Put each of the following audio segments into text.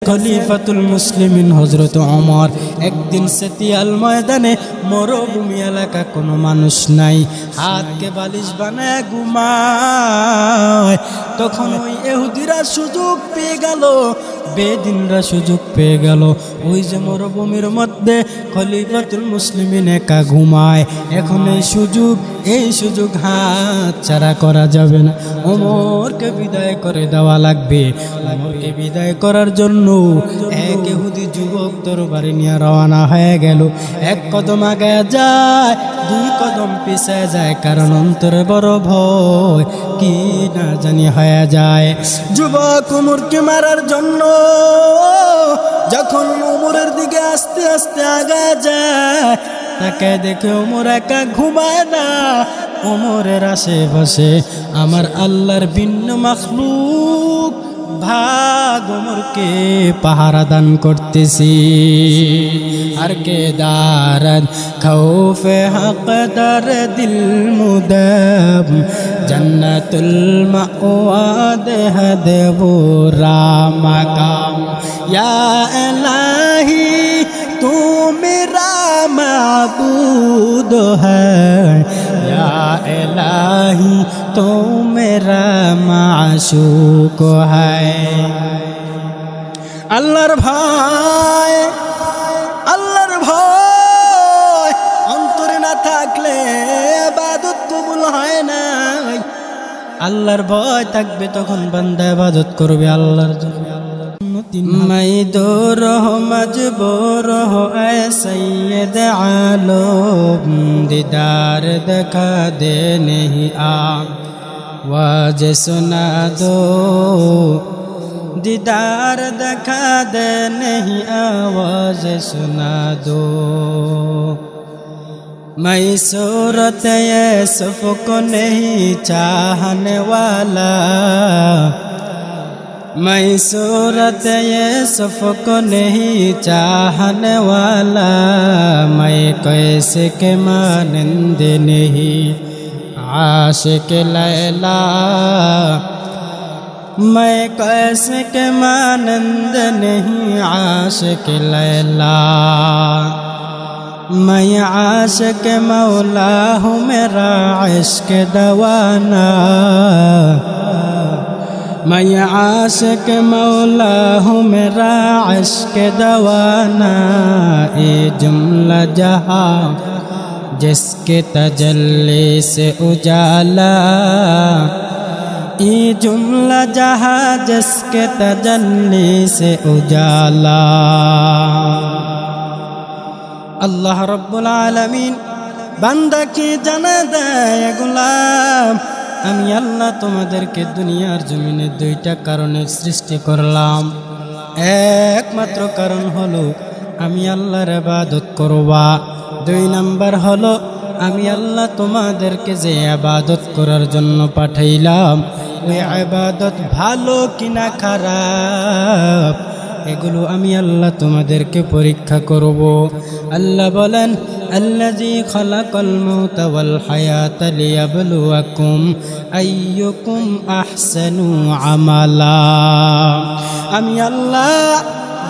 খলিফাতুল মুসলিমিন হযরত ওমর। একদিন সেতিয়াল ময়দানে মরুভূমি এলাকা, কোনো মানুষ নাই, হাতকে বালিশ বানায় ঘুমায়। তখন ওই ইহুদিরা সুযোগ পেয়ে গেল, বেদিনরা সুযোগ পেয়ে গেল, ওই যে মরুভূমির মধ্যে খলিফাতুল মুসলিমিন একা ঘুমায়। এখন এই সুযোগ হাত ছাড়া করা যাবে না, ওমরকে বিদায় করে দেওয়া লাগবে। ওমরকে বিদায় করার জন্য এক ইহুদি যুবক তরবারি নিয়ে রওনা হয়ে গেল। এক কদম আগে যায়, দুই কদম পিছায় যায়, কারণ অন্তরে বড় ভয়, কি না জানি হয়ে যায়। যুবক ওমরকে মারার জন্য যখন ওমরের দিকে আস্তে আস্তে আগায় যায়, তাকে দেখে ওমর একা ঘুমায় না, ওমরের আশেপাশে আমার আল্লাহর ভিন্ন মাখলুক ভাগ ওমরকে পাহারা দান করতেছি। আর কে দারদ খৌফে হক দর দিল মুদব, জন্নতুল মাওয়াদ হদ বুরা মাকাম। ইয়া ইলাহি तू मेरा माबूद है, या इलाही तू मेरा माशूक है। আল্লাহর ভয়, আল্লাহর ভয় অন্তরে না থাকলে ইবাদত কবুল হয় না। আল্লাহর ভয় থাকবে তখন বান্দা ইবাদত করবে আল্লাহর জন্য। मैं दूर हो मजबूर हो ऐ सैयद आलम, दीदार दिखा दे नहीं आवाज सुना दो, दीदार दिखा दे नहीं आवाज सुना दो। मैं सूरत यूसुफ को नहीं चाहने वाला, मैं सूरत यूसुफ को नहीं चाहने वाला, मैं कैसे के मानंद नहीं आशिक लैला, मैं कैसे के मानंद नहीं आशिक लैला। मैं आशिक मौला हूँ मेरा इश्क दवाना, मैं आशिक मौला हूँ मेरा इश्क दवाना। ये जुमला जहाँ जिसके तजल्ली से उजाला, ये जुमला जहाँ जिसके तजल्ली से उजाला। अल्लाह रब्बुल आलमीन बंदा की जाना दे गुलाम, আমি আল্লাহ তোমাদেরকে দুনিয়ার জমিনে দুইটা কারণে সৃষ্টি করলাম। একমাত্র কারণ হলো আমি আল্লাহর ইবাদত করবা, দুই নাম্বার হলো আমি আল্লাহ তোমাদেরকে যে ইবাদত করার জন্য পাঠাইলাম ওই ইবাদত ভালো কিনা খারাপ এগুলো আমি আল্লাহ তোমাদেরকে পরীক্ষা করব। আল্লাহ বলেন আল্লাযী খালাকাল মাউতা ওয়াল হায়াতা লিয়াবলুয়াকুম আইয়ুকুম আহসানু আমালা। আমি আল্লাহ,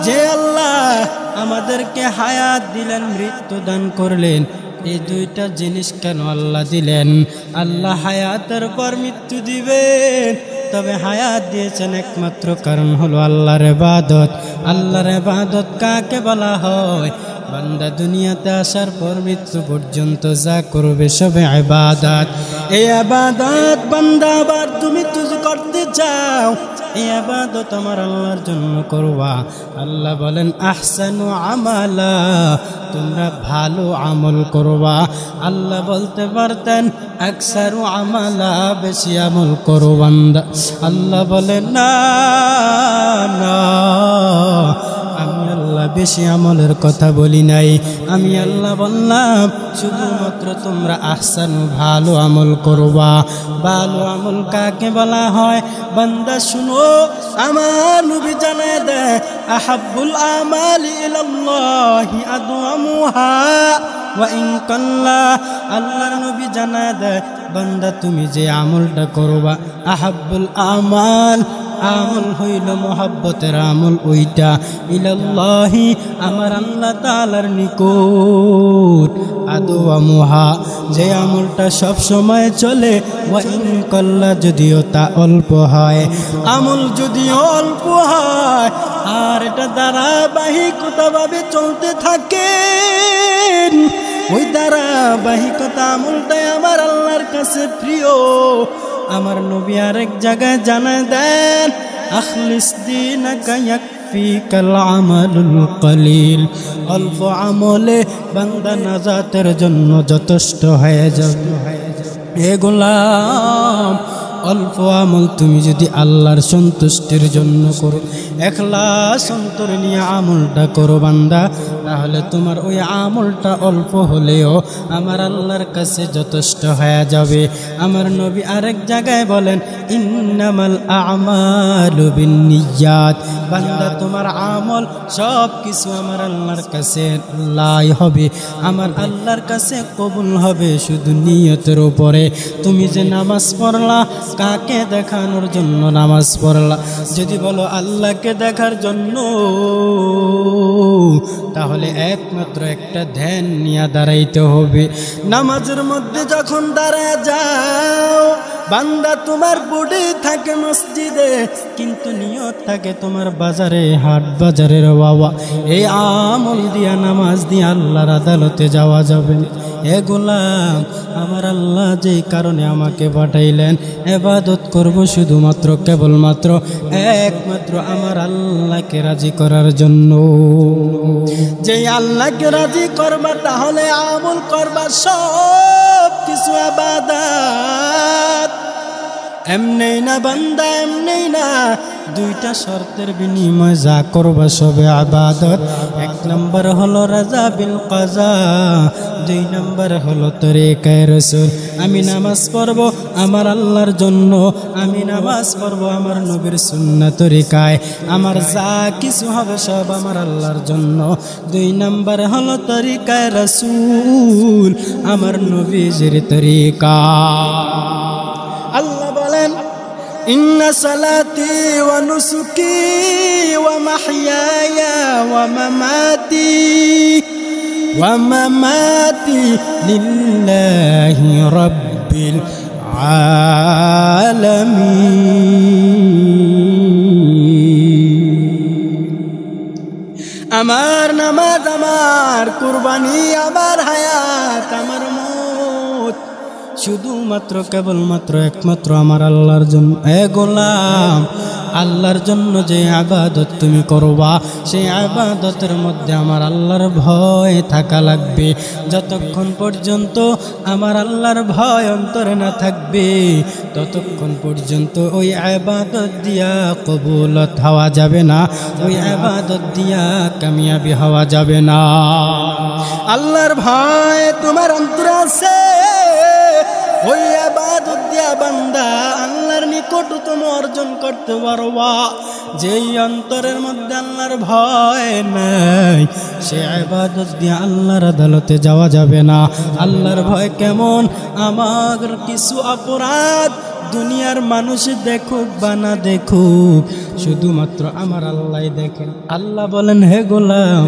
যে আল্লাহ আমাদেরকে হায়াত দিলেন, মৃত্যু দান করলেন, এই দুইটা জিনিস কেন আল্লাহ দিলেন? আল্লাহ হায়াতের পর মৃত্যু দিবেন, তবে হায়াত দিয়েছেন একমাত্র কারণ হলো আল্লাহর ইবাদত। আল্লাহর ইবাদত কাকে বলা হয়? বান্দা দুনিয়াতে আসার পর মৃত্যু পর্যন্ত যা করবে সবে ইবাদত। এই ইবাদত বান্দা আবার তুমি করতে চাও, এই ইবাদত আমার আল্লাহর জন্য করবা। আল্লাহ বলেন আহসানু আমালা, তোমরা ভালো আমল করবা। আল্লাহ বলতে পারতেন আকসারু আমালা, বেশি আমল করো বান্দা। আল্লাহ বলেন না না, আমি আল্লাহ বেশি আমলের কথা বলি নাই। আমি আল্লাহ বললাম শুধুমাত্র তোমরা আহসানু, ভালো আমল করবা। ভালো আমল কাকে বলা হয়? বান্দা শুনো, আমার নবী জানায় দেয় আহাব্বুল আমালি ইলাল্লাহি আদওয়ামুহা ওয়া ইন কাল্লা। আল্লাহর নবী জানায় দেয় বান্দা তুমি যে আমলটা করবা, আহাব্বুল আমাল আমল হইল মোহাব্বতের আমল, ওইটা ইলাল্লাহি আমার আল্লাহ তাআলার নিকট আদওয়ামুহা, যে আমলটা সব সময় চলে, ওয়া ইন কাল্লা যদিও তা অল্প হয়, আমল যদিও অল্প হয় আর এটা ধারাবাহিকতাভাবে চলতে থাকে, ওই ধারাবাহিকতা আমলটাই আমার আল্লাহর কাছে প্রিয়। আমার নবী আরেক জায়গায় জানায় দেন, আখলিস দীনাকা ইয়াকফিকাল আমালুল কলিল, অল্প আমলে বান্দা নাজাতের জন্য যথেষ্ট হয়ে যাবে। হে গোলাম, অল্প আমল তুমি যদি আল্লাহর সন্তুষ্টির জন্য করো, ইখলাস অন্তরে নিয়ে আমলটা করো বান্দা, তাহলে তোমার ওই আমলটা অল্প হলেও আমার আল্লাহর কাছে যথেষ্ট হয়ে যাবে। আমার নবী আরেক জায়গায় বলেন, ইন্নামাল আ'মালু বিন্নিয়াত, বান্দা তোমার আমল সব কিছু আমার আল্লাহর কাছে লাই হবে, আমার আল্লাহর কাছে কবুল হবে শুধু নিয়তের উপরে। তুমি যে নামাজ পড়লা, কাকে দেখানোর জন্য নামাজ পড়লা? যদি বলো আল্লাহকে দেখার জন্য, তাহলে একমাত্র একটা ধ্যান নিয়ে দাঁড়াইতে হবে। নামাজের মধ্যে যখন দাঁড়ায় যাও, বান্দা তোমার বডি থাকে মসজিদে, কিন্তু নিয়ত থাকে তোমার বাজারে, হাট বাজারের বাবা। এই আমল দিয়া, নামাজ দিয়া আল্লাহর আদালতে যাওয়া যাবে। এ গোলাম, আমার আল্লাহ যেই কারণে আমাকে পাঠাইলেন, ইবাদত করব শুধুমাত্র কেবলমাত্র একমাত্র আমার আল্লাহকে রাজি করার জন্য। যেই আল্লাহকে রাজি করবা, তাহলে আমল করবা সব কিছু ইবাদত। এমনি না বান্দা, এমনি না, দুইটা শর্তের বিনিময় যা করবা সবে ইবাদত। এক নম্বর হলো রাজা বিল কাজা, দুই নম্বর হলো তরিকায়ে রাসূল। আমি নামাজ পড়ব আমার আল্লাহর জন্য, আমি নামাজ পড়ব আমার নবীর সুন্নাহ তরিকায়, আমার যা কিছু হবে সব আমার আল্লাহর জন্য। দুই নম্বর হলো তরিকায়ে রাসূল, আমার নবীর তরিকা। আল্লাহ বলেন, ইন্না সালাতি ওয়া নুসুকি ওয়া মাহইয়ায়া ওয়া মামাতি লিল্লাহি রাব্বিল আলামিন। আমার নামাজ, আমার কুরবানি, আমার হায়াত, আমার মওত শুধুমাত্র কেবলমাত্র একমাত্র আমার আল্লাহর জন্য। এ গোলাম, আল্লাহর জন্য যে ইবাদত তুমি করবা, সেই ইবাদতের মধ্যে আমার আল্লাহর ভয় থাকা লাগবে। যতক্ষণ পর্যন্ত আমার আল্লাহর ভয় অন্তরে না থাকবে, ততক্ষণ পর্যন্ত ওই ইবাদত দিয়া কবুলত হওয়া যাবে না, ওই ইবাদত দিয়া কামিয়াবি হওয়া যাবে না। আল্লাহর ভয় তোমার অন্তরে আছে, ওই ইবাদত দিয়া বান্দা আল্লাহর নিকটতম অর্জন করতে পারবা। যেই অন্তরের মধ্যে আল্লাহর ভয় নাই, সে ইবাদত দিয়া আল্লাহর আদালতে যাওয়া যাবে না। আল্লাহর ভয় কেমন? আমার কিছু অপরাধ দুনিয়ার মানুষ দেখুক বা না দেখুক, শুধুমাত্র আমার আল্লাহ দেখেন। আল্লাহ বলেন, হে গোলাম,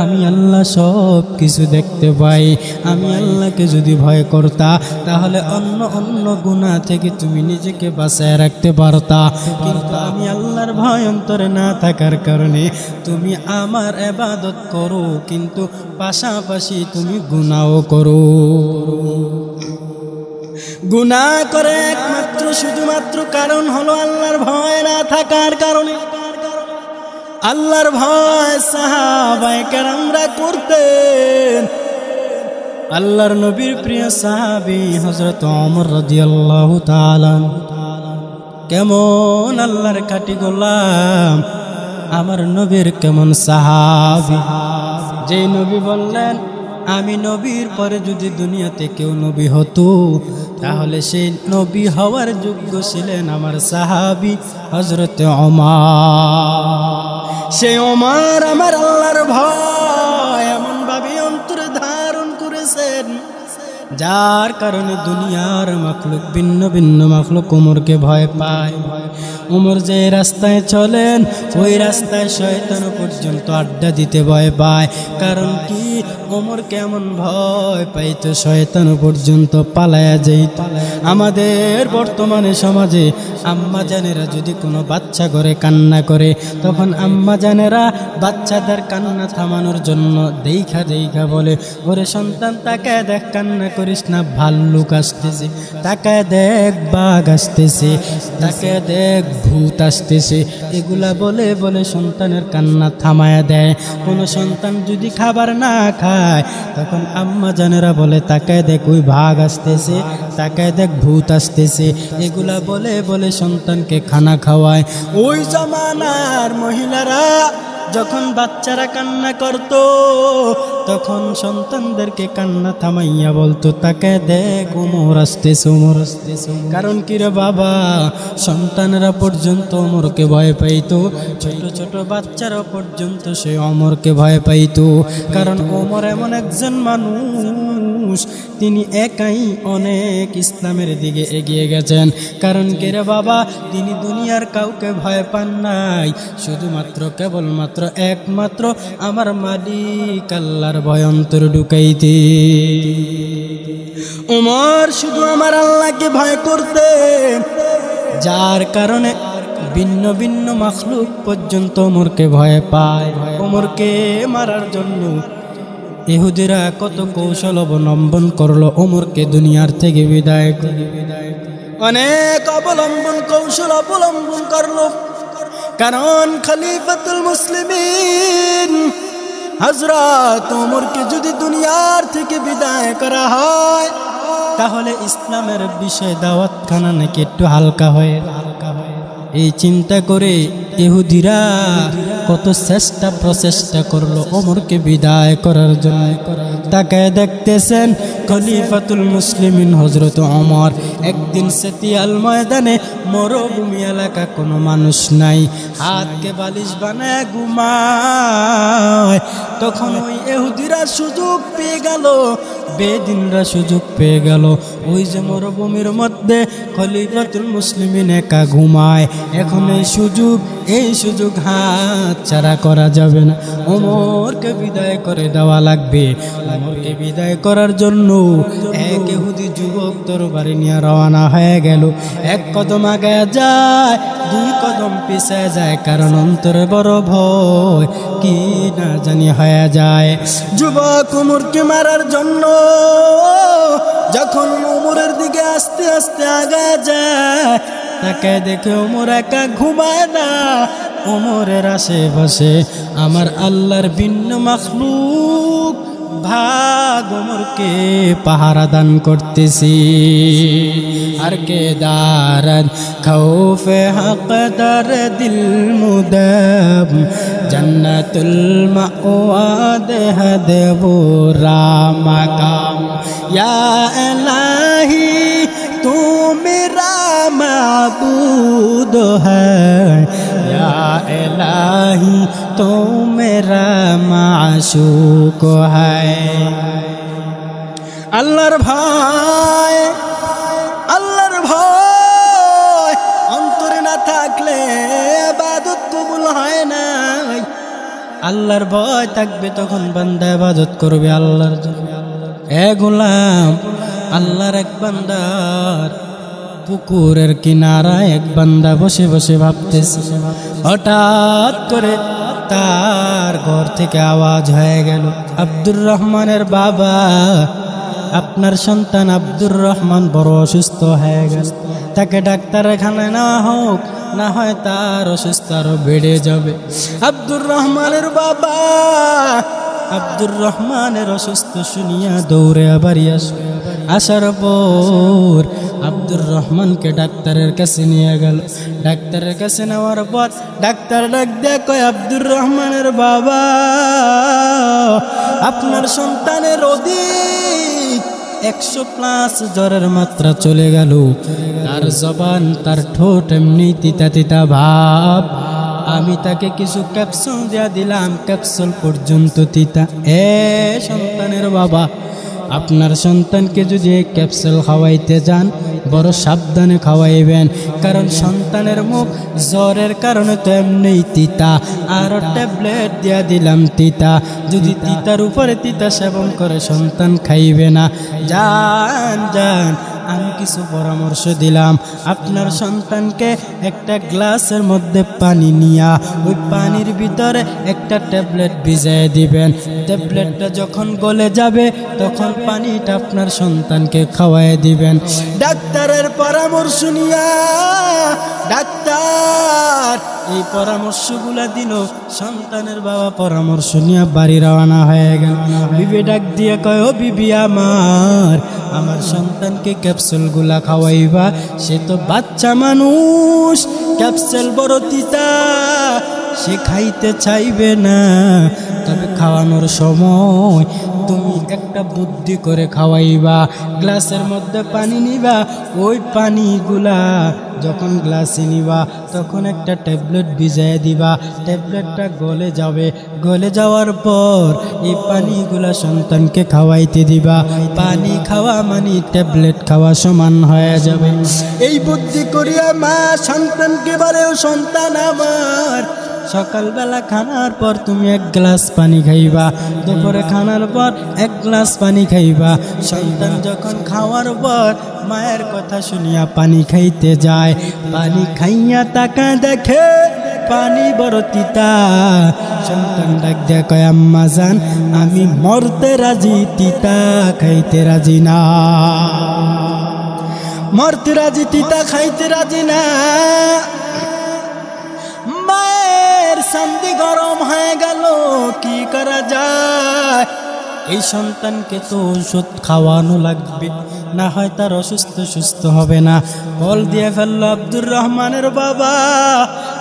আমি আল্লাহ সব কিছু দেখতে পাই। আমি আল্লাহকে যদি ভয় করতা, তাহলে অন্য অন্য গুনাহ থেকে তুমি নিজেকে বাঁচায় রাখতে পারতা। কিন্তু আমি আল্লাহর ভয় অন্তরে না থাকার কারণে তুমি আমার ইবাদত করো, কিন্তু পাশাপাশি তুমি গুনাহও করো। গুনাহ করে একমাত্র শুধুমাত্র কারণ হলো আল্লাহর ভয় না থাকার কারণে। আল্লাহর ভয় সাহাবায়ে কেরামরা করতেন। আল্লাহর নবীর প্রিয় সাহাবী হযরত ওমর রাদিয়াল্লাহু তাআলা কেমন আল্লাহর খাঁটি গোলাম, আমার নবীর কেমন সাহাবী, যে নবী বললেন, আমি নবীর পরে যদি দুনিয়াতে কেউ নবী হতো, তাহলে সেই নবী হওয়ার যোগ্য ছিলেন আমার সাহাবী হযরত ওমর। সেই ওমর আমার আল্লাহর ভয় এমন ভাবে অন্তরে ধারণ করেছেন, যার কারণে দুনিয়ার মাখলুক ভিন্ন ভিন্ন মাখলুক ওমরকে ভয় পায়। ওমর যে রাস্তায় চলেন ওই রাস্তায় শয়তান পর্যন্ত আড্ডা দিতে ভয় পায়। কারণ কি, ওমর কেমন ভয় পাইতো শয়তান পর্যন্ত পালায়া যাইত। আমাদের বর্তমানে সমাজে আম্মা জানেরা যদি কোনো বাচ্চা করে কান্না করে, তখন আম্মা জানেরা বাচ্চাদের কান্না থামানোর জন্য দেখা দেখা বলে, ওরে সন্তান তাকায় দেখ, কান্না করিস না, ভাল্লুক আসতেছে, তাকায় দেখ বাঘ আসতেছে, তাকায় দেখ ভূত আসতেছে। এগুলা বলে বলে সন্তানের কান্না থামায়া দেয়। কোনো সন্তান যদি খাবার না খায়, তখন আম্মা জানেরা বলে তাকায় দেখ ওই বাঘ আসতেছে, তাকায় দেখ ভূত আসতেছে। এগুলা বলে বলে সন্তানকে খানা খাওয়ায়। ওই জামানার মহিলারা যখন বাচ্চারা কান্না করত, তখন সন্তানদেরকে কান্না থামাইয়া বলতো তাকায় দেখ ওমর আসতেছে, ওমর আসতেছে। কারণ কি রে বাবা, সন্তানরা পর্যন্ত ওমরকে ভয় পাইতো, ছোট ছোট বাচ্চারা পর্যন্ত সে ওমরকে ভয় পাইতো। কারণ ওমর এমন একজন মানুষ, তিনি একাই অনেক ইসলামের দিকে এগিয়ে গেছেন। কারণ কি রে বাবা, তিনি দুনিয়ার কাউকে ভয় পান নাই, শুধুমাত্র কেবলমাত্র একমাত্র আমার মালিক আল্লাহর ভয় অন্তর ঢুকাইতে। ওমর শুধু আমার আল্লাহকে ভয় করতেন, যার কারণে ভিন্ন ভিন্ন মাখলুক পর্যন্ত ওমরকে ভয় পায়। ওমরকে মারার জন্য ইহুদিরা কত কৌশল অবলম্বন করলো ওমরকে দুনিয়ার থেকে বিদায় করে। অনেক কৌশল অবলম্বন করলো। কারণ খলিফাতুল মুসলিমিন হযরত ওমরকে যদি দুনিয়ার থেকে বিদায় করা হয়, তাহলে ইসলামের বিষয় দাওয়াতখানা নাকি একটু হালকা হয়। এই চিন্তা করে ইহুদিরা কত চেষ্টা প্রচেষ্টা করলো ওমরকে বিদায় করার জন্য। তাকায় দেখতেছেন খলিফাতুল মুসলিমিন হযরত ওমর একদিন সেতিয়াল ময়দানে, মরুভূমি এলাকা, কোনো মানুষ নাই, হাতকে বালিশ বানায় ঘুমায়। তখন ওই ইহুদিরা সুযোগ পেয়ে গেল, বেদিনরা সুযোগ পেয়ে গেল, ওই যে মরুভূমির মধ্যে খলিফাতুল মুসলিমিন একা ঘুমায়। এখন এই সুযোগ হাত ছাড়া করা যাবে না, ওমরকে বিদায় করে দেওয়া লাগবে। ওমরকে বিদায় করার জন্য এক ইহুদি যুবক তরবারি নিয়ে রওনা হয়ে গেল। এক কদম আগায় যায়, দুই কদম পিছায় যায়, কারণ অন্তরে বড় ভয়, কি না জানি হয়ে যায়। যুবক ওমরকে মারার জন্য যখন ওমরের দিকে আস্তে আস্তে আগায় যায়, তাকে দেখে ওমর একা ঘুমায় না, ওমরের আশেপাশে আমার আল্লাহর ভিন্ন মাখলুক ভাগ ওমরকে পাহারা দান করতেছি। আর কে দারদ খৌফে হক দর দিল মুদব, জন্নতুল মাওয়াদ হদ বুরা মাকাম। ইয়া ইলাহি তু মেরা মাবুদ হ্যায়, ইয়া ইলাহি তু মেরা মাশুক হ্যায়। আল্লাহর ভয়, আল্লাহর ভয় অন্তরে না থাকলে ইবাদত কবুল হয় না। আল্লাহর ভয় থাকবে তখন বান্দা ইবাদত করবে আল্লাহর জন্য। এ গোলাম, আল্লাহর এক বান্দার পুকুরের কিনারায় এক বান্দা বসে বসে ভাবতেছে, হঠাৎ করে তার ঘর থেকে আওয়াজ হয়ে গেল, আব্দুর রহমানের বাবা, আপনার সন্তান আব্দুর রহমান বড় অসুস্থ হয়ে গেল, তাকে ডাক্তারখানায় নেওয়া হোক, না হয় তার অসুস্থ আরো বেড়ে যাবে। আব্দুর রহমানের বাবা আব্দুর রহমানের অসুস্থ শুনিয়া দৌড়ে বাড়ি আসার পর আব্দুর রহমানকে ডাক্তারের কাছে নিয়ে গেল। ডাক্তারের কাছে নেওয়ার পর ডাক্তার ডাক দেয়, কয় আব্দুর রহমানের বাবা, আপনার সন্তানের অধিক 100+ জ্বরের মাত্রা চলে গেল। তার জবান, তার ঠোঁট এমনি তিতা তিতা ভাব। আমি তাকে কিছু ক্যাপসুল দিয়া দিলাম, ক্যাপসুল পর্যন্ত তিতা। এ সন্তানের বাবা, আপনার সন্তানকে যদি এই ক্যাপসুল খাওয়াইতে যান বড় সাবধানে খাওয়াইবেন, কারণ সন্তানের মুখ জ্বরের কারণে তো এমনিই তিতা, আর ট্যাবলেট দিয়া দিলাম তিতা। যদি তিতার উপরে তিতা সেবন করে সন্তান খাইবে না। যান যান, আমি কিছু পরামর্শ দিলাম। আপনার সন্তানকে একটা গ্লাসের মধ্যে পানি নিয়া ওই পানির ভিতরে একটা ট্যাবলেট ভিজিয়ে দিবেন। ট্যাবলেটটা যখন গলে যাবে তখন পানিটা আপনার সন্তানকে খাওয়াই দিবেন। ডাক্তারের পরামর্শ নিয়া, ডাক্তার এই পরামর্শগুলা দিল, সন্তানের বাবা পরামর্শ নিয়ে বাড়ি রওনা হয়ে গেল। বিবি ডাক দিয়ে কয়, ও বিবি আমার সন্তানকে ক্যাপসুলগুলা খাওয়াইবা। সে তো বাচ্চা মানুষ, ক্যাপসুল বড় তিতা, সে খাইতে চাইবে না। তবে খাওয়ানোর সময় তুমি একটা বুদ্ধি করে খাওয়াইবা। গ্লাসের মধ্যে পানি নিবা, ওই পানিগুলা যখন গ্লাসে নিবা তখন একটা ট্যাবলেট ভিজিয়ে দিবা। ট্যাবলেটটা গলে যাবে, গলে যাওয়ার পর এই পানিগুলা সন্তানকে খাওয়াইতে দিবা। পানি খাওয়া মানে ট্যাবলেট খাওয়া সমান হয়ে যাবে। এই বুদ্ধি করিয়া মা সন্তানকে বলে, ও সন্তান আমার, সকালবেলা খানার পর তুমি এক গ্লাস পানি খাইবা, দুপুরে খানার পর এক গ্লাস পানি খাইবা। সন্তান যখন খাওয়ার পর মায়ের কথা শুনিয়া পানি খাইতে যায়, পানি খাইয়া তাকা দেখে পানি বড় তিতা। সন্তান ডাক দিয়ে কয়, আম্মা জান, আমি মরতে রাজি, তিতা খাইতে রাজি না। মরতে রাজি, তিতা খাইতে রাজি না। মায়ের সান্দি গরম হয়ে গেল, কি করা যায়? এই সন্তানকে তো ওষুধ খাওয়ানো লাগবে, না হয় তার সুস্থ হবে না। বল দিয়ে ফেললো আব্দুর রহমানের বাবা,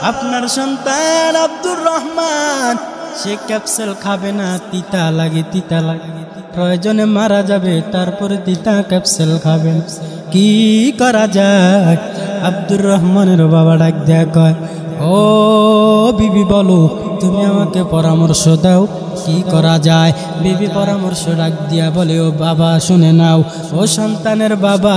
আপনার সন্তান আব্দুর রহমান, সে ক্যাপসুল খাবে না, তিতা লাগে, তিতা লাগে, প্রয়োজনে মারা যাবে, তারপরে তিতা ক্যাপসুল খাবেন। কি করা যায়? আব্দুর রহমানের বাবা ডাক দেয়া কয়, ও বিবি বলো, তুমি আমাকে পরামর্শ দাও, কি করা যায়? বিবি পরামর্শ ডাক দিয়া বলে, ও বাবা শুনে নাও, ও সন্তানের বাবা,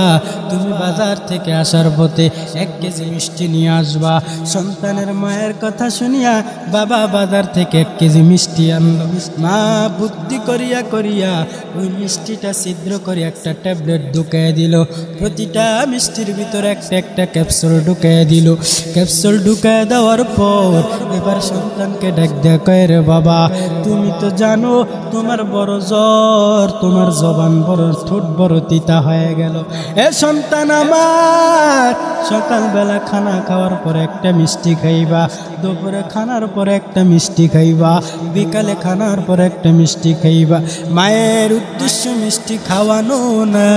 তুমি বাজার থেকে আসার পথে 1 কেজি মিষ্টি নিয়ে আসবা। সন্তানের মায়ের কথা শুনিয়া বাবা বাজার থেকে 1 কেজি মিষ্টি আনলো। মা বুদ্ধি করিয়া করিয়া ওই মিষ্টিটা ছিদ্র করে একটা ট্যাবলেট ঢুকিয়ে দিল। প্রতিটা মিষ্টির ভিতরে একটা একটা ক্যাপসুল ঢুকিয়ে দিল। ক্যাপসুল ঢুকিয়ে দেওয়ার পর এবার সন্তানকে ডাক দেয়া কয়, রে বাবা, তুমি তো জানো তোমার বড় জ্বর, তোমার জবান বড়, ঠোঁট বড় তিতা হয়ে গেল। এ সন্তান আমার, সকালবেলা খানা খাওয়ার পর একটা মিষ্টি খাইবা, দুপুরে খানার পর একটা মিষ্টি খাইবা, বিকালে খানার পর একটা মিষ্টি খাইবা। মায়ের উদ্দেশ্য মিষ্টি খাওয়ানো না,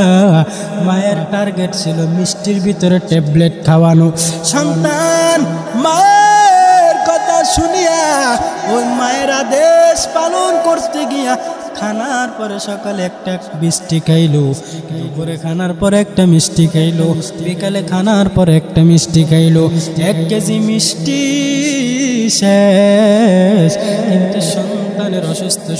মায়ের টার্গেট ছিল মিষ্টির ভিতরে ট্যাবলেট খাওয়ানো। সন্তান মায়ের কথা শুনিয়া ওই মায়ের আদেশ পালন করতে গিয়া খানার পরে সকালে একটা মিষ্টি খাইলো, দুপুরে খানার পরে একটা মিষ্টি খাইলো, বিকালে খানার পরে একটা মিষ্টি খাইলো। 1 কেজি মিষ্টি শেষ, কিন্তু সন্তানের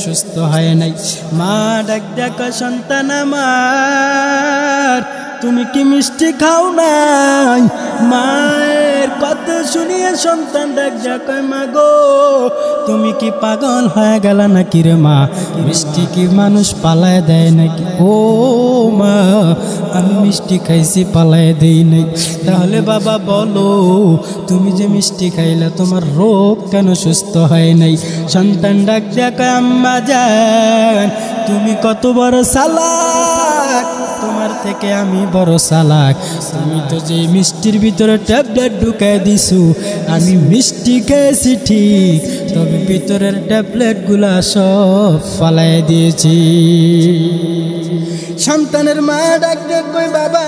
সুস্থ হয় নাই। মা ডাক দেখা, সন্তান আমার, তুমি কি মিষ্টি খাও নাই? মায়ের কথা শুনিয়ে সন্তান ডাক দেখা, মা গো, তুমি কি পাগল হয়ে গেল নাকি রে মা? মিষ্টি কি মানুষ পালায় দেয় নাকি? ও মা, আমি মিষ্টি খাইছি, পালায় দেই নাই। তাহলে বাবা বলো, তুমি যে মিষ্টি খাইলা তোমার রোগ কেন সুস্থ হয় নাই? সন্তান ডাক দেখা, আম্মা জান, তুমি কত বড় চালাক, তোমার থেকে আমি বড় চালাক। তুমি তো যে মিষ্টির ভিতরে ট্যাবলেট ঢুকাই দিছো, আমি মিষ্টি খেয়েছি ঠিক, তবে ভিতরের ট্যাবলেটগুলা সব ফালাই দিয়েছি। সন্তানের মা ডাক দেখবে, বাবা,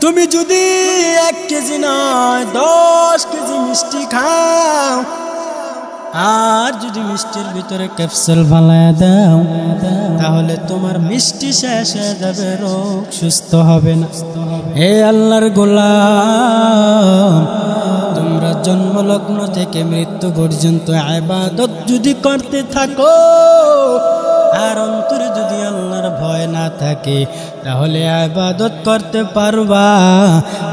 তুমি যদি 1 কেজি নয় 10 কেজি মিষ্টি খাও, আর যদি মিষ্টির ভিতরে ক্যাপসুল ফালায়া দাও, তাহলে তোমার মিষ্টি শেষ হয়ে যাবে, রোগ সুস্থ হবে না। হে আল্লাহর গোলাম, তোমরা জন্মলগ্ন থেকে মৃত্যু পর্যন্ত ইবাদত যদি করতে থাকো, আর অন্তরে যদি আল্লাহর ভয় না থাকে তাহলে ইবাদত করতে পারবা।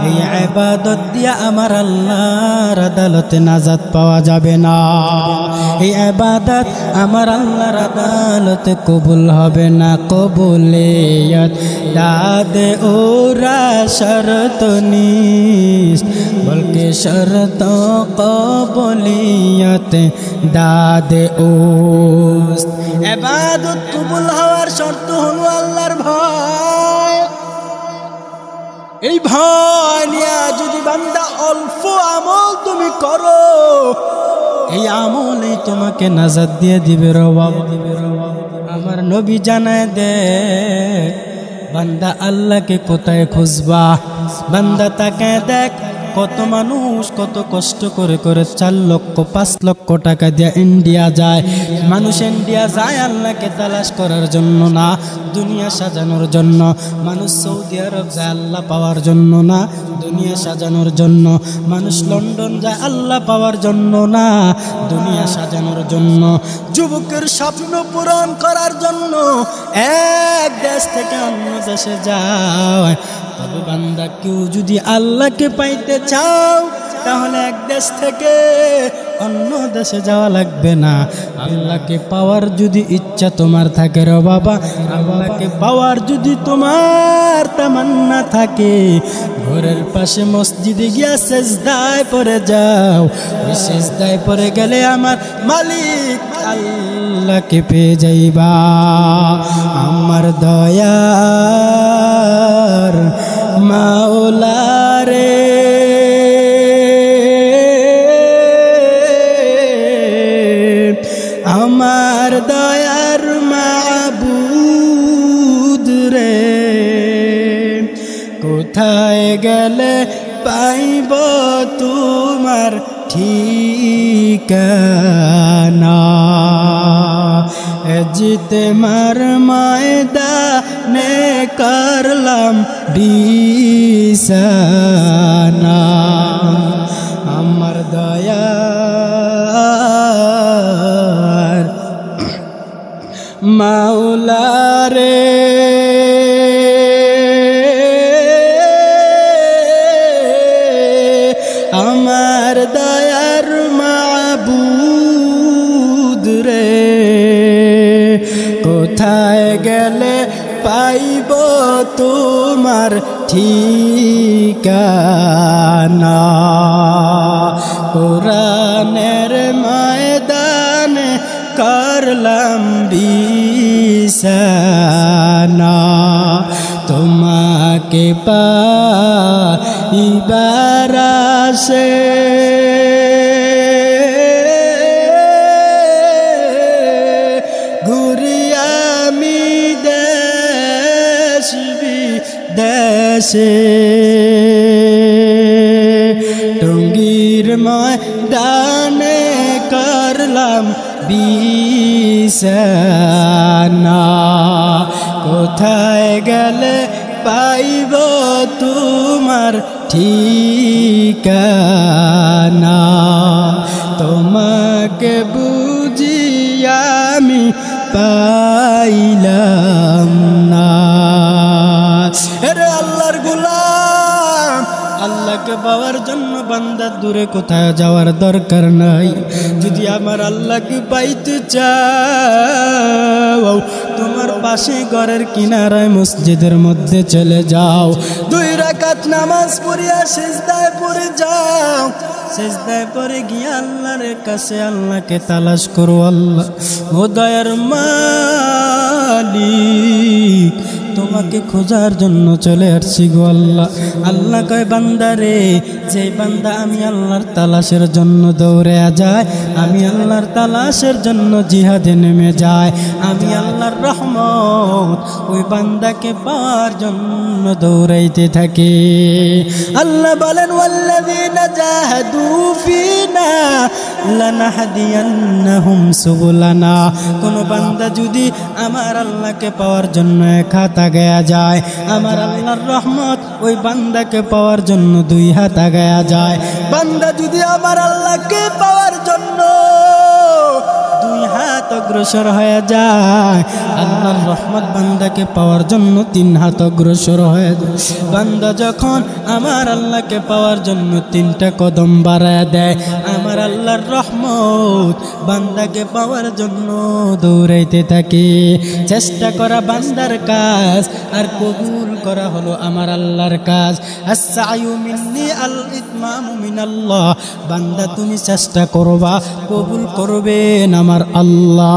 এই ইবাদত দিয়া আমার আল্লাহর আদালতে নাজাত পাওয়া যাবে না। এই ইবাদত আমার আল্লাহর আদালতে কবুল হবে না। কবুলিয়ত দাদে ওরা শরত নিস বলকে শরত কবুলিয়ত দাদে ওস। ইবাদত কবুল হওয়ার শর্ত হলো আল্লাহর ভয়। এই ভয় নিয়ে যদি বান্দা অল্প আমল তুমি করো, এই আমলই তোমাকে নাজাত দিয়ে দিবে রে বাবা। আমার নবী জানায় দে বান্দা আল্লাহকে কোথায় খুঁজবা। বান্দা তাকে দেখ কত মানুষ কত কষ্ট করে করে 4 লক্ষ 5 লক্ষ টাকা দিয়ে ইন্ডিয়া যায়। মানুষ ইন্ডিয়া যায় আল্লাহকে তালাশ করার জন্য না, দুনিয়া সাজানোর জন্য। মানুষ সৌদি আরব যায় আল্লাহ পাওয়ার জন্য না, দুনিয়া সাজানোর জন্য। মানুষ লন্ডন যায় আল্লাহ পাওয়ার জন্য না, দুনিয়া সাজানোর জন্য। যুবকের স্বপ্ন পূরণ করার জন্য এক দেশ থেকে অন্য দেশে যায়। তবে বান্দা কেউ যদি আল্লাহকে পাইতে চাও তাহলে এক দেশ থেকে অন্য দেশে যাওয়া লাগবে না। আল্লাহকে পাওয়ার যদি ইচ্ছা তোমার থাকে রে বাবা, আল্লাহকে পাওয়ার যদি তোমার তামান্না থাকে, ঘরের পাশে মসজিদে গিয়া সেজদায় পড়ে যাও। ওই সেজদায় পড়ে গেলে আমার মালিক আল্লাহকে পেয়ে যাইবা। আমার দয়ার মাওলা রে আমার দয়ার মাবুদ রে, কোথায় গেলে পাইব তোমার ঠিকানা। জিতে মার ময়দানে করলাম বিছানা। আমার দয়ার মাওলা রে আমার দয়ার মাবুদ রে, কোথায় গেলে পাইব তোমার ঠিকানা। কোরআনের ময়দানে করলাম বিছানা। তোমাকে পাইবার আশে ঘুরি আমি দেশ বিদেশে। টঙ্গীর ময়দানে করলাম বিছানা। কোথায় গেলে পাইব তোমার ঠিকানা। তোমাকে বুঝি আমি পাইলাম না। আরে আল্লাহর গোলাম, আল্লাহকে পাওয়ার জন্য বান্দা দূরে কোথায় যাওয়ার দরকার নাই। যদি আমার আল্লাহকে পাইতে চাও তোমার পাশে ঘরের কিনারায় মসজিদের মধ্যে চলে যাও, 2 রাকাত নামাজ পড়িয়া সিজদায় পড়ে যাও। সিজদায় পড়ে গিয়ে আল্লাহর কাছে আল্লাহকে তালাশ করো। আল্লাহ ও দয়ার মালিক, তোমাকে খোঁজার জন্য চলে আসছি গো আল্লাহ। আল্লাহ কয় বান্দারে, যে বান্দা আমি আল্লাহর তালাশের জন্য দৌড়ে যায়, আমি আল্লাহর তালাশের জন্য জিহাদে নেমে যায়, আমি আল্লাহর রহমত ওই বান্দাকে পাওয়ার জন্য দৌড়াইতে থাকে। আল্লাহ বলেন ওয়াল্লাযীনা জাহাদু ফীনা লানাহদিয়ান্নাহুম সুবুলানা। কোন বান্দা যদি আমার আল্লাহকে পাওয়ার জন্য এক হাত আগায়া যায়, আমার আল্লাহর রহমত ওই বান্দাকে পাওয়ার জন্য 2 হাত আগায়া যায়। বান্দা যদি আমার আল্লাহকে পাওয়ার জন্য 2 হাত অগ্রসর হয়ে যায়। আল্লাহর রহমত বান্দাকে পাওয়ার জন্য 3 হাত অগ্রসর হয়ে যায়। বান্দা যখন আমার আল্লাহকে পাওয়ার জন্য 3টা কদম বাড়ায় দেয়, আমার আল্লাহর রহমত বান্দাকে পাওয়ার জন্য দৌড়াইতে থাকে। চেষ্টা করা বান্দার কাজ, আর কবুল করা হলো আমার আল্লাহর কাজ। আস-সা'য়ু মিন্নি আল-ইতমামু মিনাল্লাহ। বান্দা তুমি চেষ্টা করবা, কবুল করবেন আমার আল্লাহ।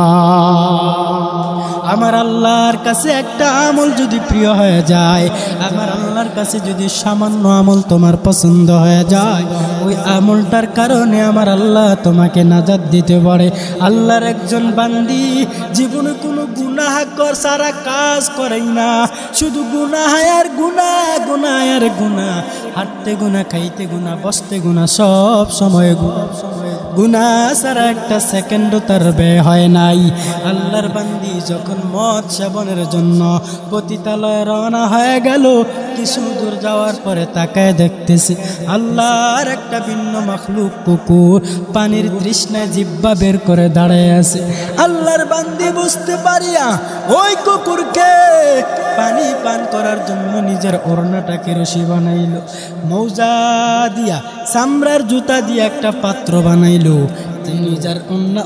আমার আল্লাহর কাছে একটা আমল যদি প্রিয় হয়ে যায়, আমার আল্লাহর কাছে যদি সামান্য আমল তোমার পছন্দ হয়ে যায়, ওই আমলটার কারণে আমার আল্লাহ তোমাকে নাজাত দিতে পারে। আল্লাহর একজন বান্দি জীবনে কোনো গুনাহ সারা কাজ করেই না, শুধু গুনাহ আর গুনাহ, গুনাহ আর গুনাহ, হাঁটতে গুনাহ, খাইতে গুনাহ, বসতে গুনাহ, সব সময় গুনাহ সারা একটা সেকেন্ডও তার ব্যয় হয় নাই। আল্লাহর বান্দি যখন মদ সেবনের জন্য পতিতালয়ে রওনা হয়ে গেল, কিছু দূর যাওয়ার পরে তাকায় দেখতেছে আল্লাহর একটা ভিন্ন মাখলুক কুকুর পানির তৃষ্ণায় জিহ্বা বের করে দাঁড়ায় আছে। আল্লাহর বান্দি বুঝতে পারিয়া ওই কুকুরকে পানি পান করার জন্য নিজের ওড়নাটাকে রশি বানাইল, মৌজা দিয়া চামড়ার জুতা দিয়ে একটা পাত্র বানাইল, নিজের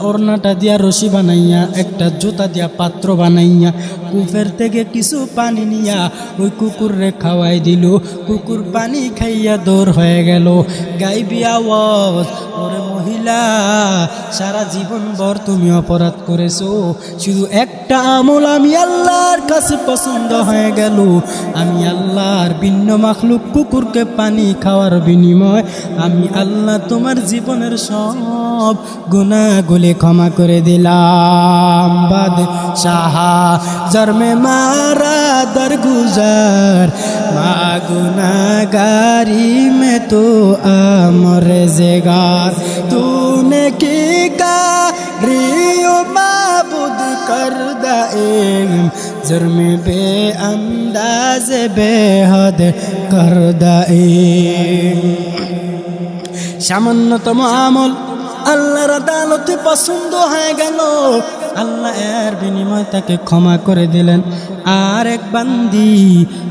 ওড়নাটা দিয়া রশি বানাইয়া একটা জুতা দিয়া পাত্র বানাইয়া কুফের থেকে কিছু পানি নিয়া ওই কুকুরে খাওয়াই দিল। কুকুর পানি খাইয়া দৌড় হয়ে গেল। গাইবি আওয়াজ, ওরে মহিলা, সারা জীবন ভর তুমি অপরাধ করেছো, শুধু একটা আমল আমি আল্লাহর কাছে পছন্দ হয়ে গেল, আমি আল্লাহর ভিন্ন মাখলুক কুকুরকে পানি খাওয়ার বিনিময় আমি আল্লাহ তোমার জীবনের সব গুনাহগুলি ক্ষমা করে দিলাম। বাদশাহ জরমে মারা দরগুজার মা গুনাহগারি में तो अमर ज़ेगार तूने की कारियो माबूद कर दाएम जुर्म बे अंदाज बेहद कर दाएम। সামান্যতম আমল আল্লাহর আদালতে পছন্দ হয়ে গেল, আল্লাহ এর বিনিময় তাকে ক্ষমা করে দিলেন। আর এক বান্দি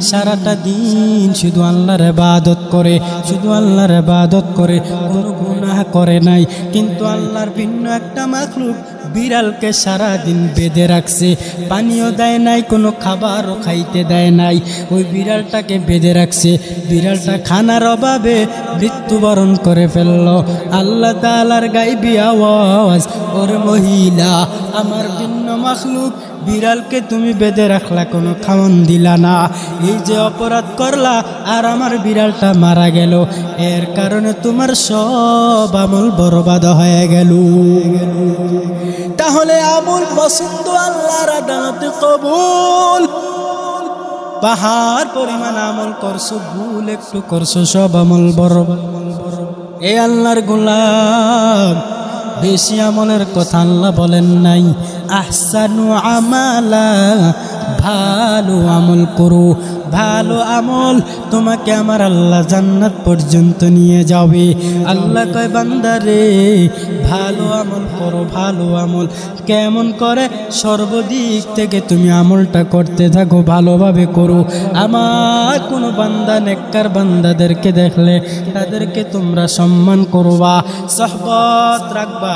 সারাটা দিন শুধু আল্লাহর ইবাদত করে, শুধু আল্লাহর ইবাদত করে, কোনো গুনাহ করে নাই, কিন্তু আল্লাহর ভিন্ন একটা মাখলুক বিড়ালকে সারা দিন বেঁধে রাখছে, পানিও দেয় নাই, কোনো খাবারও খাইতে দেয় নাই, ওই বিড়ালটাকে বেঁধে রাখছে। বিড়ালটা খানার অভাবে মৃত্যুবরণ করে ফেলল। আল্লাহ তাআলার গায়বী আওয়াজ, ওরে মহিলা, আমার ভিন্ন মাখলুক বিড়ালকে তুমি বেঁধে রাখলা, কোনো খাওয়ান দিলা না, এই যে অপরাধ করলা আর আমার বিড়ালটা মারা গেল, এর কারণে তোমার সব আমল বরবাদ হয়ে গেল। তাহলে আমল পছন্দ আল্লাহর আদালতে কবুল। পাহাড় পরিমাণ আমল করছো, ভুল একটু করছো, সব আমল বরবাদ। এ আল্লাহর গোলাম, বেশি আমলের কথা আল্লাহ বলেন নাই, আহসানু আমালা, ভালো আমল করো। ভালো আমল তোমাকে আমার আল্লাহ জান্নাত পর্যন্ত নিয়ে যাবে। আল্লাহ কয় বান্দারে ভালো আমল করো, ভালো আমল কেমন করে? সর্বদিক থেকে তুমি আমলটা করতে থাকো, ভালোভাবে করো। আমার কোনো বান্দা নেককার বান্দাদেরকে দেখলে তাদেরকে তোমরা সম্মান করবা, সহবত রাখবা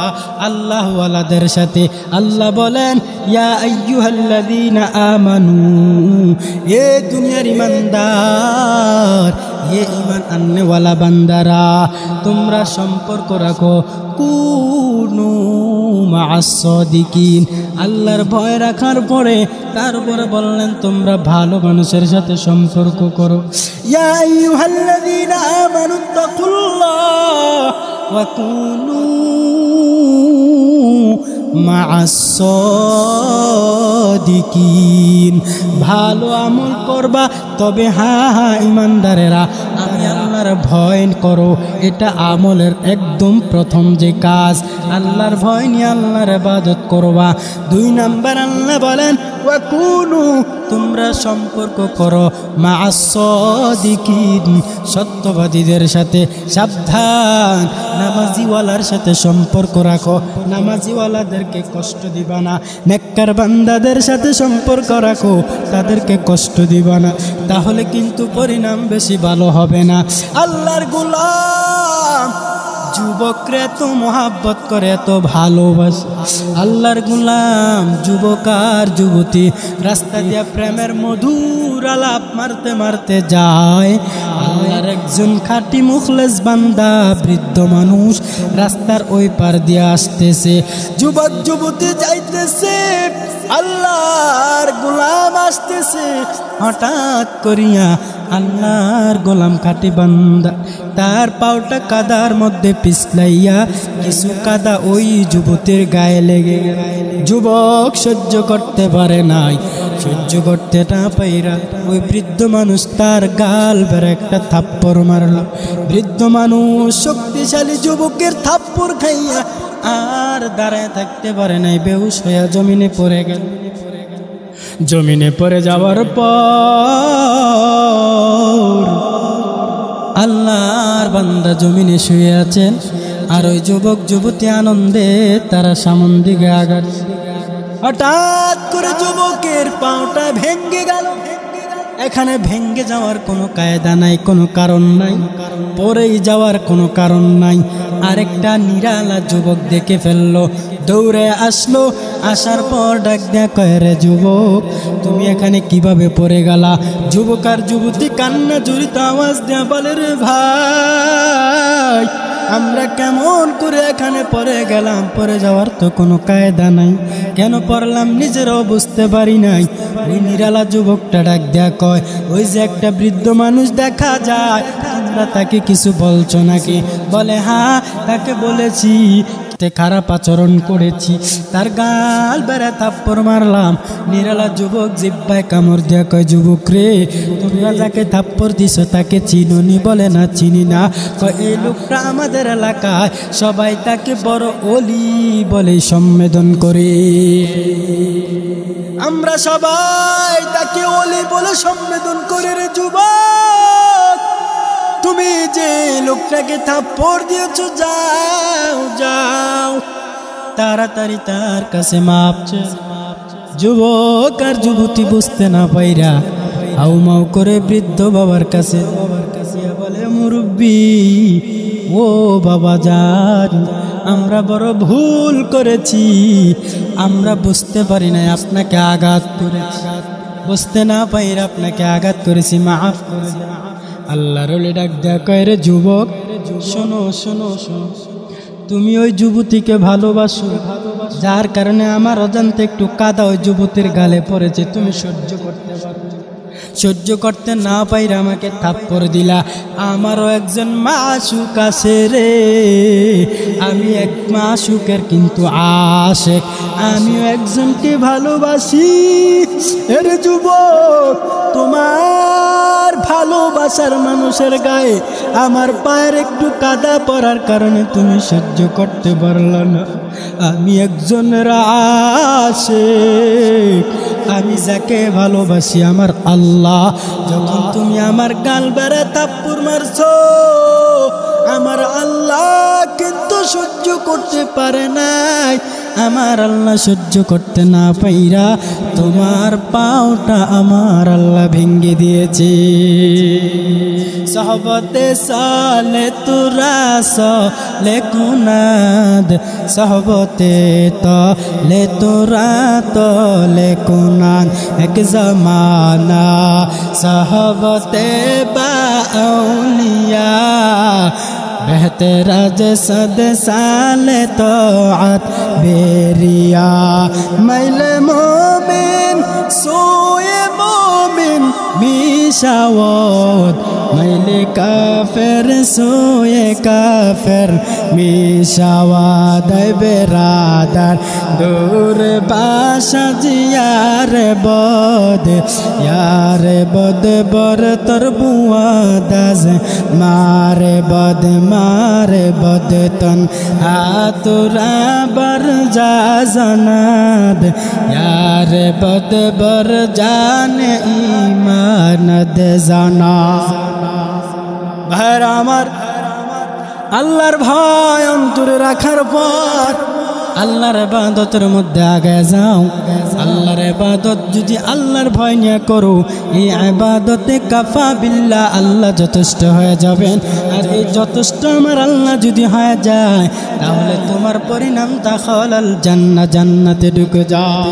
আল্লাহওয়ালাদের সাথে। আল্লাহ বলেন, ইয়া আইয়ুহাল্লাযীনা আমানু, এ দুনিয়ার ইমানদার, এ ঈমান আননেওয়ালা বান্দারা, তোমরা সম্পর্ক রাখো কুনু মা'আস সাদিকিন। আল্লাহর ভয় রাখার পরে তারপরে বললেন তোমরা ভালো মানুষের সাথে সম্পর্ক করো। ইয়া আইয়ুহাল্লাযীনা আমানু তাকুল্লাহ ওয়া কুনু মা'আস সাদিকিন। ভালো আমল করবা, তবে হ্যাঁ ইমানদারেরা আমি আল্লাহর ভয় করো, এটা আমলের একদম প্রথম যে কাজ। আল্লাহর ভয় নিয়ে আল্লাহর ইবাদত করবা। 2 নাম্বার আল্লাহ বলেন ওয়া কুনু তোমরা সম্পর্ক করো মা'আস সাদিকিন, সত্যবাদীদের সাথে। সাবধান, নামাজিওয়ালার সাথে সম্পর্ক রাখো, নামাজিওয়ালাদেরকে কষ্ট দিবা না। নেককার বান্দাদের সাথে সম্পর্ক রাখো, তাদেরকে কষ্ট দিবা না, তাহলে কিন্তু পরিণাম বেশি ভালো হবে না। আল্লাহর গোলাম যুবকরা এত মোহাব্বত করে, এত ভালোবাসে। আল্লাহর গোলাম যুবক আর যুবতী রাস্তা দিয়া প্রেমের মধুর আলাপ মারতে মারতে যায়। আল্লাহর একজন খাঁটি মুখলেস বান্দা বৃদ্ধ মানুষ রাস্তার ওই পার দিয়ে আসতেছে, যুবক যুবতী যাইতেছে, আল্লাহর গোলাম আসতেছে। হঠাৎ করিয়া আল্লাহর গোলাম খাঁটি বান্দা তার পাওটা কাদার মধ্যে পিছলাইয়া কিছু কাদা ওই যুবতীর গায়ে লেগে, যুবক সহ্য করতে পারে নাই। সহ্য করতে না পাইরা ওই বৃদ্ধ মানুষ তার গাল বেড়ে একটা থাপ্পড় মারল। বৃদ্ধ মানুষ শক্তিশালী যুবকের থাপ্পড় খাইয়া আর দাঁড়ায় থাকতে পারে নাই, বেহুশ হইয়া জমিনে পড়ে গেল। জমিনে পড়ে যাওয়ার পর আল্লাহর বান্দা জমিনে শুয়ে আছেন, আর ওই যুবক যুবতী আনন্দে তারা সামন দিকে আগাচ্ছে। হঠাৎ করে যুবকের পাওটা ভেঙ্গে গেল। এখানে ভেঙ্গে যাওয়ার কোনো কায়দা নাই, কোনো কারণ নাই, পরেই যাওয়ার কোনো কারণ নাই। আরেকটা নিরালা যুবক দেখে ফেললো, দৌড়ে আসলো। আসার পর ডাক দেয়া কয়, রে যুবক, তুমি এখানে কিভাবে পড়ে গেলা? যুবক আর যুবতী কান্না জড়িত আওয়াজ দেয়া বলে, রে ভাই, আমরা কেমন করে এখানে পড়ে গেলাম? পড়ে যাওয়ার তো কোনো কায়দা নাই, কেন পড়লাম নিজেরাও বুঝতে পারি নাই। ওই নিরালা যুবকটা ডাক দেয়া কয়, ওই যে একটা বৃদ্ধ মানুষ দেখা যায়, তোমরা তাকে কিছু বলছো নাকি? বলে, হ্যাঁ, তাকে বলেছি, খারাপ আচরণ করেছি, তার গাল বেড়া থাপ্পড় মারলাম। নিরালা যুবক জিব্বায় কামড় দেয়া কয়, যুবক রে, তোমরা যাকে থাপ্পড় দিছো তাকে চিনুনি? বলে, না, চিনি না। কয়, এই লোকটা আমাদের এলাকায় সবাই তাকে বড় ওলি বলে সম্বোধন করে, আমরা সবাই তাকে ওলি বলে সম্বোধন করে। রে যুবক, তুমি যে লোকটাকে থাপ্পড় দিয়েছ, যাও যাও, তাড়াতাড়ি তার কাছে মাপ চাও। যুবক আর যুবতী বুঝতে না পাইরা হাউ মাউ করে বৃদ্ধ বাবার কাছে বলে, মুরব্বি, ও বাবা যান, আমরা বড় ভুল করেছি, আমরা বুঝতে পারি না আপনাকে আঘাত করেছি, বুঝতে না পাইরা আপনাকে আঘাত করেছি, মাফ করে দেন। আল্লাহর ওলি ডাক দেয়া কয়, রে যুবক, শোনো শোনো শোনো, তুমি ওই যুবতীকে ভালোবাসো, যার কারণে আমার অজান্তে একটু কাদা ওই যুবতীর গালে পড়েছে, তুমি সহ্য করতে পারো। সহ্য করতে না পাইরা আমাকে থাপ্পড় দিলা। আমারও একজন মাশুক আছে রে, আমি এক মাশুকের কিন্তু আশেক, আমিও একজনকে ভালোবাসি। এর যুবক, তোমার ভালোবাসার মানুষের গায়ে আমার পায়ের একটু কাদা পড়ার কারণে তুমি সহ্য করতে পারলা না। আমি একজনের আশেক, আমি যাকে ভালোবাসি, আমার আল্লাহ, যখন তুমি আমার গাল বেড়া থাপ্পড় মারছো, আমার আল্লাহ কিন্তু সহ্য করতে পারে নাই। আমার আল্লাহ সহ্য করতে না পাইরা তোমার পাওটা আমার আল্লাহ ভেঙে দিয়েছে। সহবতে সালে তুরা সলে কুনাদ, সহবতে তলে তুরা তলে কুনাদ, এক জমানা সহবতে বাউলিয়া, बेहतराज सद साले तोआत बेरिया, मैले मोमिन सोए मोमिन मिशावत মাইলে কাফের সোয়ে কাফের মিশাওয়া দেয় বেরাদার দূর বাসা জিয়ার বদ ইয়ারে বদ বর তোর বুয়া দাজ মারে বদ তন আতুরা বার যা জানাদ ইয়ারে বদ বর জানে ইমানদ জানা। ভাইরা আমার, আল্লাহর ভয় অন্তরে রাখার পর আল্লাহর ইবাদতের মধ্যে আগে যাও। আল্লাহর ইবাদত যদি আল্লাহর ভয় নিয়ে করো, এই ইবাদতে কাফা বিল্লাহ, আল্লাহ যথেষ্ট হয়ে যাবেন। আর এই যথেষ্ট আমার আল্লাহ যদি হয়ে যায়, তাহলে তোমার পরিণাম দাখালাল জান্নাহ, জান্নাতে ঢুকে যাও।